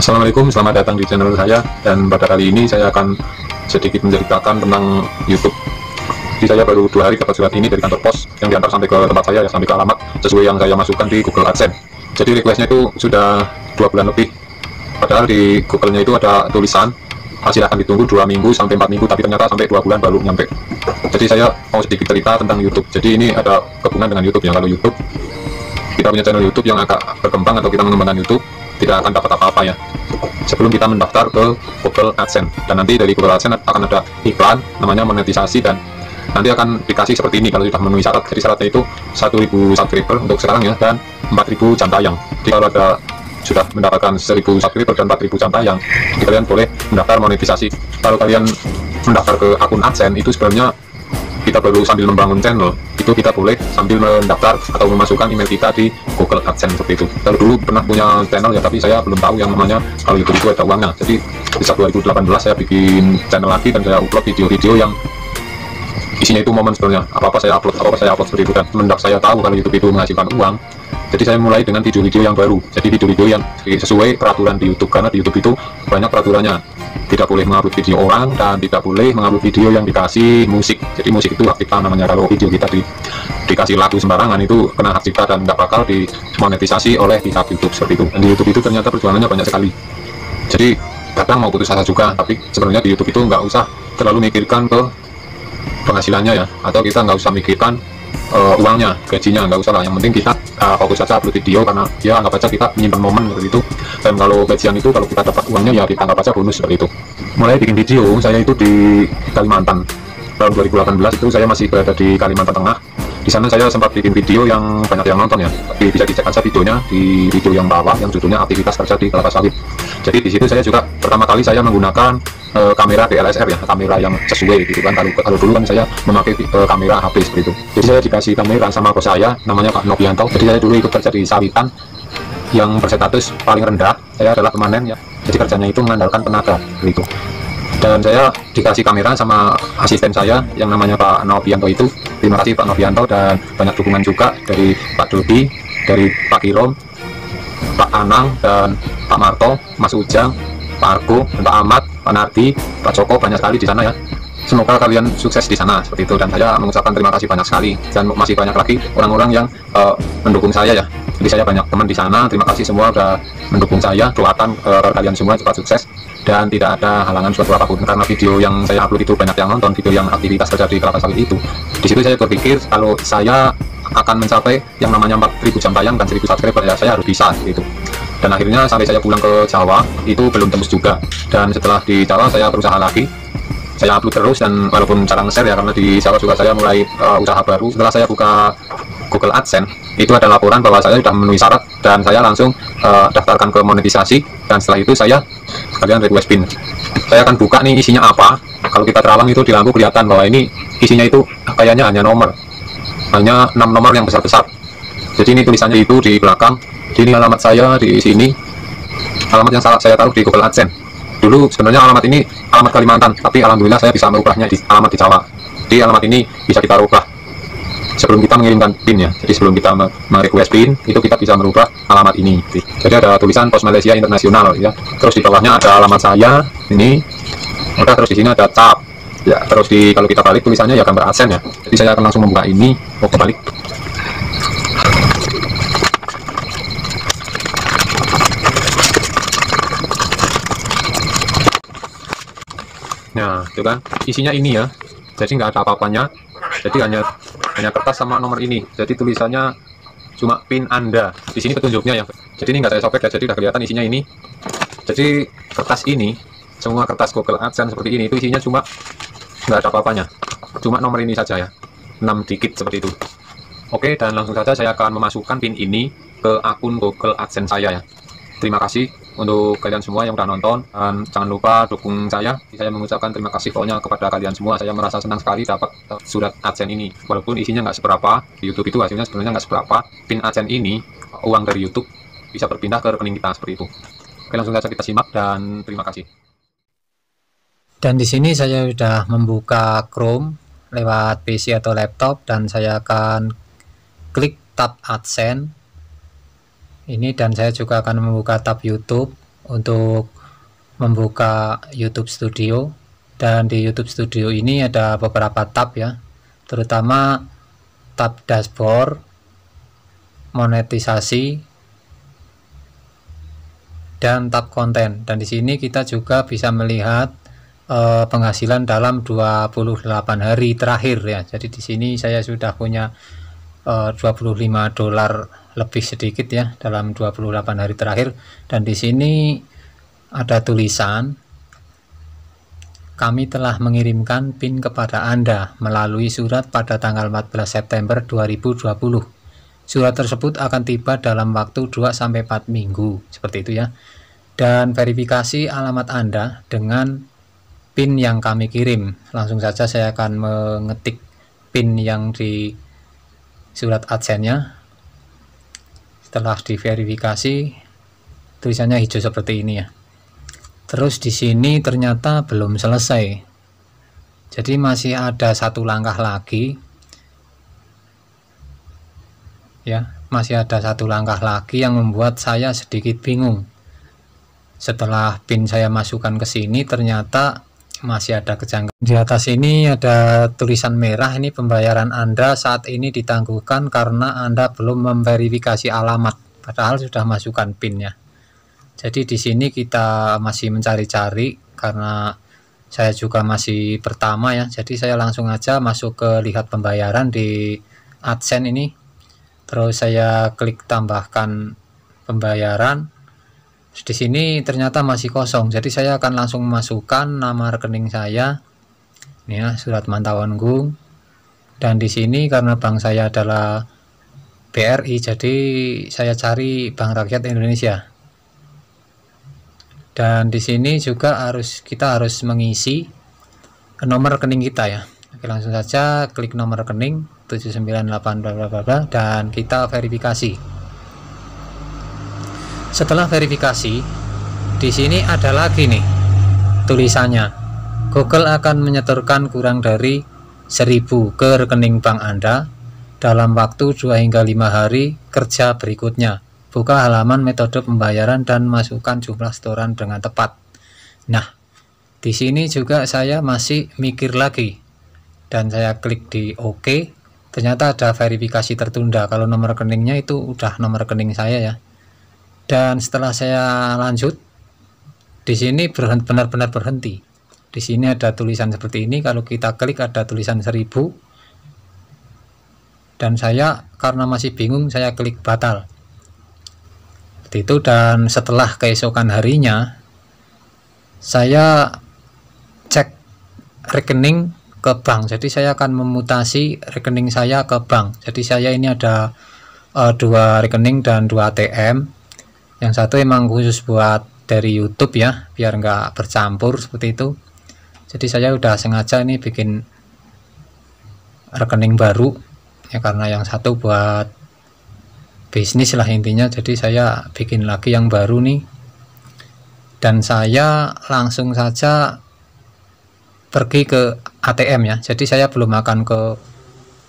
Assalamualaikum, selamat datang di channel saya. Dan pada kali ini saya akan sedikit menceritakan tentang YouTube. Jadi saya baru 2 hari dapat surat ini dari kantor pos yang diantar sampai ke tempat saya, ya, sampai ke alamat sesuai yang saya masukkan di Google AdSense. Jadi requestnya itu sudah 2 bulan lebih. Padahal di Google-nya itu ada tulisan hasil akan ditunggu 2 minggu sampai 4 minggu, tapi ternyata sampai 2 bulan baru nyampe. Jadi saya mau sedikit cerita tentang YouTube. Jadi ini ada hubungan dengan YouTube ya. Kalau YouTube, kita punya channel YouTube yang agak berkembang atau kita mengembangkan YouTube, tidak akan dapat apa-apa ya sebelum kita mendaftar ke Google AdSense. Dan nanti dari Google AdSense akan ada iklan namanya monetisasi, dan nanti akan dikasih seperti ini kalau sudah memenuhi syarat. Jadi syaratnya itu 1000 subscriber untuk sekarang ya, dan 4000 jam tayang. Jadi kalau ada sudah mendapatkan 1000 subscriber dan 4000 jam tayang, kalian boleh mendaftar monetisasi. Kalau kalian mendaftar ke akun AdSense itu sebenarnya kita baru sambil membangun channel, itu kita boleh sambil mendaftar atau memasukkan email kita di Google AdSense seperti itu. Kalau dulu pernah punya channel ya, tapi saya belum tahu yang namanya kalau YouTube itu ada uangnya. Jadi sejak 2018 saya bikin channel lagi dan saya upload video-video yang isinya itu momen sebenarnya. Apa-apa saya upload seperti itu. Dan semenjak saya tahu kalau YouTube itu menghasilkan uang, jadi saya mulai dengan video-video yang baru. Jadi video-video yang sesuai peraturan di YouTube, karena di YouTube itu banyak peraturannya. Tidak boleh mengupload video orang dan tidak boleh mengupload video yang dikasih musik. Jadi musik itu hak cipta namanya. Kalau video kita dikasih lagu sembarangan itu kena hak cipta dan nggak bakal dimonetisasi oleh pihak YouTube seperti itu. Dan di YouTube itu ternyata perjuangannya banyak sekali. Jadi kadang mau putus asa juga, tapi sebenarnya di YouTube itu nggak usah terlalu mikirkan ke penghasilannya ya, atau kita nggak usah mikirkan uangnya, gajinya, nggak usah lah. Yang penting kita fokus saja upload video, karena ya anggap aja kita menyimpan momen seperti itu. Dan kalau gajian itu, kalau kita dapat uangnya ya kita anggap aja bonus seperti itu. Mulai bikin video saya itu di Kalimantan tahun 2018, itu saya masih berada di Kalimantan Tengah. Di sana saya sempat bikin video yang banyak yang nonton ya, tapi bisa dicek aja videonya di video yang bawah yang judulnya aktivitas kerja di kelapa sawit. Jadi di situ saya juga pertama kali saya menggunakan kamera DSLR ya, kamera yang sesuai gitu kan. Kalau dulu kan saya memakai kamera HP seperti itu. Jadi saya dikasih kamera sama bos saya, namanya Pak Novianto. Jadi saya dulu ikut kerja di sawitan yang berstatus paling rendah. Saya adalah pemanen ya, jadi kerjanya itu mengandalkan tenaga gitu. Dan saya dikasih kamera sama asisten saya yang namanya Pak Novianto itu. Terima kasih Pak Novianto, dan banyak dukungan juga dari Pak Dodi, dari Pak Kirom, Pak Anang, dan Pak Marto, Mas Ujang, Pak Argo, dan Pak Ahmad, Pak Nardi, Pak Joko, banyak sekali di sana ya. Semoga kalian sukses di sana seperti itu, dan saya mengucapkan terima kasih banyak sekali. Dan masih banyak lagi orang-orang yang mendukung saya ya. Jadi saya banyak teman di sana. Terima kasih semua sudah mendukung saya. Doakan kalian semua cepat sukses dan tidak ada halangan suatu apapun. Karena video yang saya upload itu banyak yang nonton, video yang aktivitas kerja di kelapa sawit itu. Di situ saya berpikir kalau saya akan mencapai yang namanya 4000 jam tayang dan 1000 subscriber ya, saya harus bisa gitu. Dan akhirnya sampai saya pulang ke Jawa itu belum tembus juga. Dan setelah di Jawa saya berusaha lagi, saya upload terus, dan walaupun cara nge-share ya, karena di Jawa juga saya mulai usaha baru. Setelah saya buka Google AdSense, itu ada laporan bahwa saya sudah memenuhi syarat, dan saya langsung daftarkan ke monetisasi. Dan setelah itu saya kalian request pin. Saya akan buka nih isinya apa. Kalau kita terawang itu di lampu kelihatan bahwa ini isinya itu kayaknya hanya nomor, hanya 6 nomor yang besar-besar. Jadi ini tulisannya itu di belakang. Ini alamat saya di sini, alamat yang saya taruh di Google AdSense. Dulu sebenarnya alamat ini alamat Kalimantan, tapi alhamdulillah saya bisa merubahnya di alamat di Jawa. Di alamat ini bisa kita rubah sebelum kita mengirimkan PIN ya. Jadi sebelum kita merequest PIN itu kita bisa merubah alamat ini. Jadi ada tulisan Pos Malaysia Internasional ya. Terus di bawahnya ada alamat saya ini. Udah, terus di sini ada tab ya. Terus kalau kita balik tulisannya ya gambar AdSense ya. Jadi saya akan langsung membuka ini. Oke, balik. Nah, itu kan isinya ini ya. Jadi nggak ada apa-apanya. Jadi hanya kertas sama nomor ini. Jadi tulisannya cuma PIN Anda. Di sini petunjuknya ya. Jadi ini nggak saya sobek ya. Jadi udah kelihatan isinya ini. Jadi kertas ini, semua kertas Google AdSense seperti ini, itu isinya cuma nggak ada apa-apanya. Cuma nomor ini saja ya. 6 digit seperti itu. Oke, dan langsung saja saya akan memasukkan PIN ini ke akun Google AdSense saya ya. Terima kasih untuk kalian semua yang udah nonton, dan jangan lupa dukung saya. Saya mengucapkan terima kasih pokoknya kepada kalian semua. Saya merasa senang sekali dapat surat AdSense ini, walaupun isinya nggak seberapa. Di YouTube itu hasilnya sebenarnya nggak seberapa. PIN AdSense ini, uang dari YouTube bisa berpindah ke rekening kita seperti itu. Oke, langsung saja kita simak, dan terima kasih. Dan di sini saya sudah membuka Chrome lewat PC atau laptop, dan saya akan klik tab AdSense ini, dan saya juga akan membuka tab YouTube. untuk membuka YouTube Studio. Dan di YouTube Studio ini ada beberapa tab ya, terutama tab dashboard, monetisasi, dan tab konten. Dan di sini kita juga bisa melihat penghasilan dalam 28 hari terakhir ya. Jadi di sini saya sudah punya $25 lebih sedikit ya dalam 28 hari terakhir. Dan di sini ada tulisan, kami telah mengirimkan PIN kepada Anda melalui surat pada tanggal 14 September 2020. Surat tersebut akan tiba dalam waktu 2-4 minggu, seperti itu ya. Dan verifikasi alamat Anda dengan PIN yang kami kirim. Langsung saja saya akan mengetik PIN yang di surat AdSense-nya. Setelah diverifikasi, tulisannya hijau seperti ini ya. Terus di sini ternyata belum selesai. Jadi masih ada satu langkah lagi. Ya, masih ada satu langkah lagi yang membuat saya sedikit bingung. Setelah PIN saya masukkan ke sini, ternyata masih ada kejanggalan. Di atas ini ada tulisan merah, ini pembayaran Anda saat ini ditangguhkan karena Anda belum memverifikasi alamat. Padahal sudah masukkan PIN-nya. Jadi di sini kita masih mencari-cari karena saya juga masih pertama ya. Jadi saya langsung aja masuk ke lihat pembayaran di AdSense ini. Terus saya klik tambahkan pembayaran. Terus di sini ternyata masih kosong. Jadi saya akan langsung masukkan nama rekening saya. Ini ya, surat mantauan GUNG. Dan di sini karena bank saya adalah BRI, jadi saya cari Bank Rakyat Indonesia. Dan di sini juga kita harus mengisi nomor rekening kita ya. Oke, langsung saja klik nomor rekening 798 bla bla bla dan kita verifikasi. Setelah verifikasi, di sini ada lagi nih tulisannya. Google akan menyetorkan kurang dari 1000 ke rekening bank Anda dalam waktu 2 hingga 5 hari kerja berikutnya. Buka halaman metode pembayaran dan masukkan jumlah setoran dengan tepat. Nah, di sini juga saya masih mikir lagi dan saya klik di OK. Ternyata ada verifikasi tertunda. Kalau nomor rekeningnya itu udah nomor rekening saya ya. Dan setelah saya lanjut, di sini benar-benar berhenti. Di sini ada tulisan seperti ini. Kalau kita klik ada tulisan 1000. Dan saya karena masih bingung, saya klik batal. Seperti itu. Dan setelah keesokan harinya saya cek rekening ke bank. Jadi saya akan memutasi rekening saya ke bank. Jadi saya ini ada 2 rekening dan 2 ATM. Yang satu emang khusus buat dari YouTube ya, biar nggak bercampur seperti itu. Jadi saya udah sengaja ini bikin rekening baru ya, karena yang satu buat bisnis lah intinya. Jadi saya bikin lagi yang baru nih, dan saya langsung saja pergi ke ATM ya. Jadi saya belum akan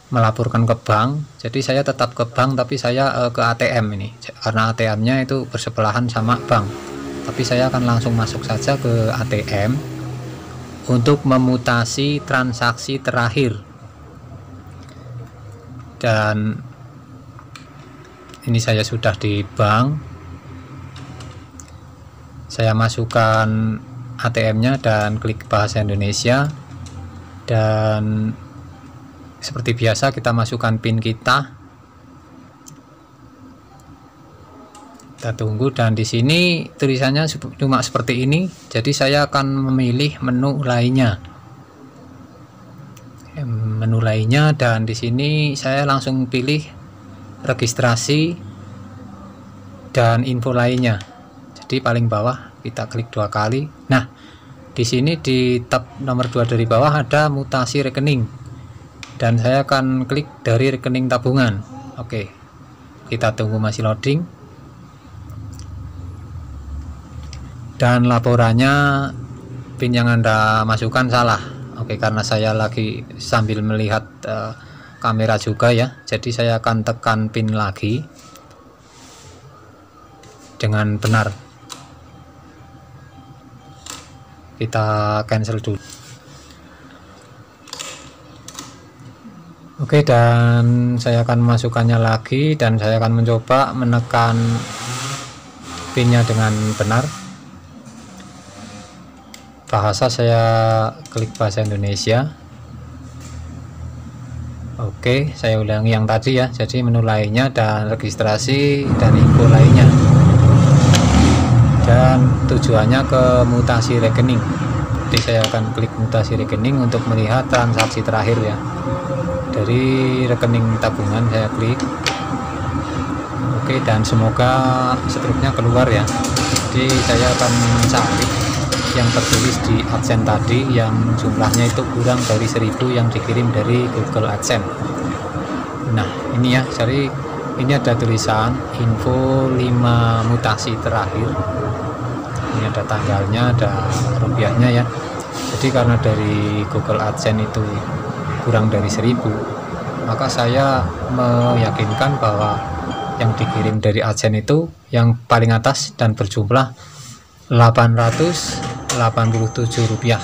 melaporkan ke bank. Jadi saya tetap ke bank, tapi saya ke ATM ini karena ATM-nya itu bersebelahan sama bank. Tapi saya akan langsung masuk saja ke ATM untuk memutasi transaksi terakhir. Dan ini saya sudah di bank. Saya masukkan ATM-nya dan klik bahasa Indonesia. Dan seperti biasa kita masukkan PIN kita. Kita tunggu, dan di sini tulisannya cuma seperti ini. Jadi saya akan memilih menu lainnya. Menu lainnya, dan di sini saya langsung pilih registrasi dan info lainnya. Jadi paling bawah kita klik 2 kali. Nah, di sini di tab nomor 2 dari bawah ada mutasi rekening, dan saya akan klik dari rekening tabungan. Oke, kita tunggu masih loading. Dan laporannya PIN yang Anda masukkan salah. Oke, karena saya lagi sambil melihat kamera juga ya, jadi saya akan tekan PIN lagi dengan benar. kita cancel dulu. Oke, dan saya akan memasukkannya lagi, dan saya akan mencoba menekan pinnya dengan benar. Bahasa saya klik bahasa Indonesia. Oke, saya ulangi yang tadi ya, jadi menu lainnya dan registrasi dan info lainnya, dan tujuannya ke mutasi rekening. Jadi saya akan klik mutasi rekening untuk melihat transaksi terakhir ya. Dari rekening tabungan saya klik. Oke, dan semoga struknya keluar ya. Jadi saya akan mencari yang tertulis di AdSense tadi yang jumlahnya itu kurang dari 1000 yang dikirim dari Google AdSense. Nah ini ya, jadi ini ada tulisan info 5 mutasi terakhir. Ini ada tanggalnya, ada rupiahnya ya. Jadi karena dari Google AdSense itu kurang dari 1000, maka saya meyakinkan bahwa yang dikirim dari AdSense itu yang paling atas dan berjumlah 887 rupiah.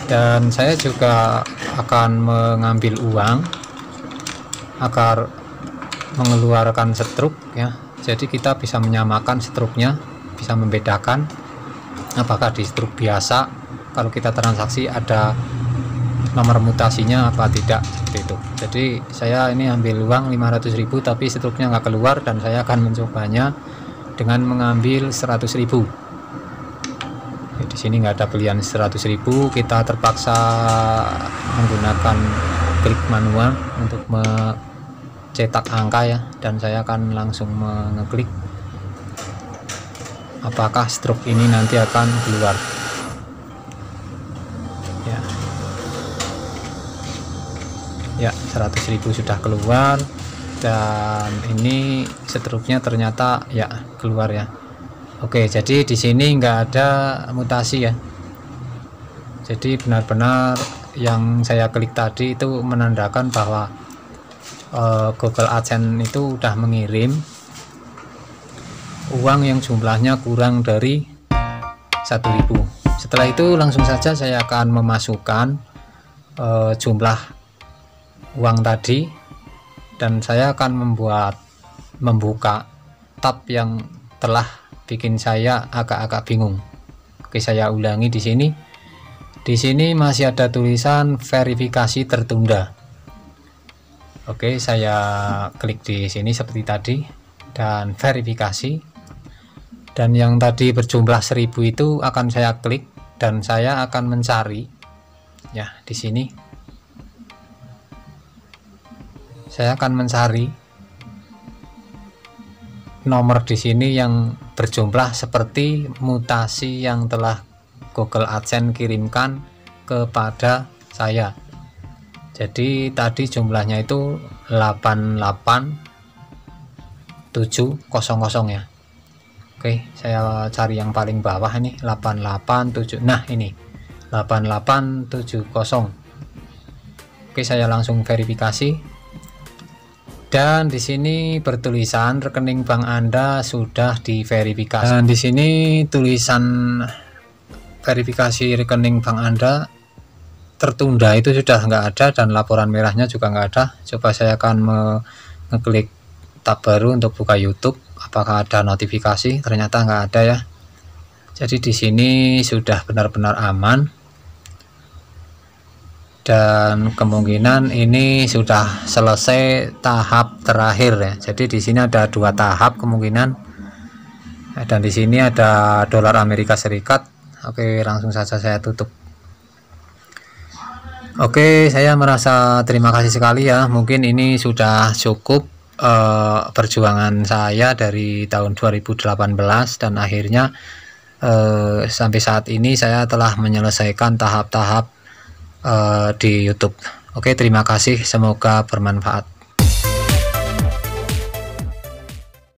Dan saya juga akan mengambil uang agar mengeluarkan struk ya. Jadi kita bisa menyamakan struknya, bisa membedakan apakah di struk biasa kalau kita transaksi ada nomor mutasinya apa tidak, seperti itu. Jadi saya ini ambil uang 500.000 tapi struknya nggak keluar, dan saya akan mencobanya dengan mengambil 100.000. Di sini nggak ada pilihan 100.000, kita terpaksa menggunakan klik manual untuk mencetak angka ya, dan saya akan langsung mengeklik apakah struk ini nanti akan keluar ya. 100.000 sudah keluar, dan ini struknya ternyata ya keluar ya. Oke, jadi di sini nggak ada mutasi ya. Jadi benar-benar yang saya klik tadi itu menandakan bahwa Google AdSense itu udah mengirim uang yang jumlahnya kurang dari 1.000. Setelah itu langsung saja saya akan memasukkan jumlah uang tadi, dan saya akan membuka tab yang telah bikin saya agak-agak bingung. Oke, saya ulangi di sini. Di sini masih ada tulisan verifikasi tertunda. Oke, saya klik di sini seperti tadi dan verifikasi. Dan yang tadi berjumlah 1000 itu akan saya klik, dan saya akan mencari ya di sini. Saya akan mencari nomor di sini yang berjumlah seperti mutasi yang telah Google AdSense kirimkan kepada saya. Jadi tadi jumlahnya itu 88700 ya. Oke, saya cari yang paling bawah ini 887. Nah, ini 8870. Oke, saya langsung verifikasi. Dan di sini bertulisan rekening bank Anda sudah diverifikasi. Dan di sini tulisan verifikasi rekening bank Anda tertunda itu sudah nggak ada, dan laporan merahnya juga nggak ada. Coba saya akan mengeklik tab baru untuk buka YouTube, apakah ada notifikasi. Ternyata nggak ada ya. Jadi di sini sudah benar-benar aman, dan kemungkinan ini sudah selesai tahap terakhir ya. Jadi di sini ada 2 tahap kemungkinan, dan di sini ada dolar Amerika Serikat. Oke, langsung saja saya tutup. Oke, saya merasa terima kasih sekali ya. Mungkin ini sudah cukup perjuangan saya dari tahun 2018, dan akhirnya sampai saat ini saya telah menyelesaikan tahap-tahap di YouTube. Oke, terima kasih, semoga bermanfaat.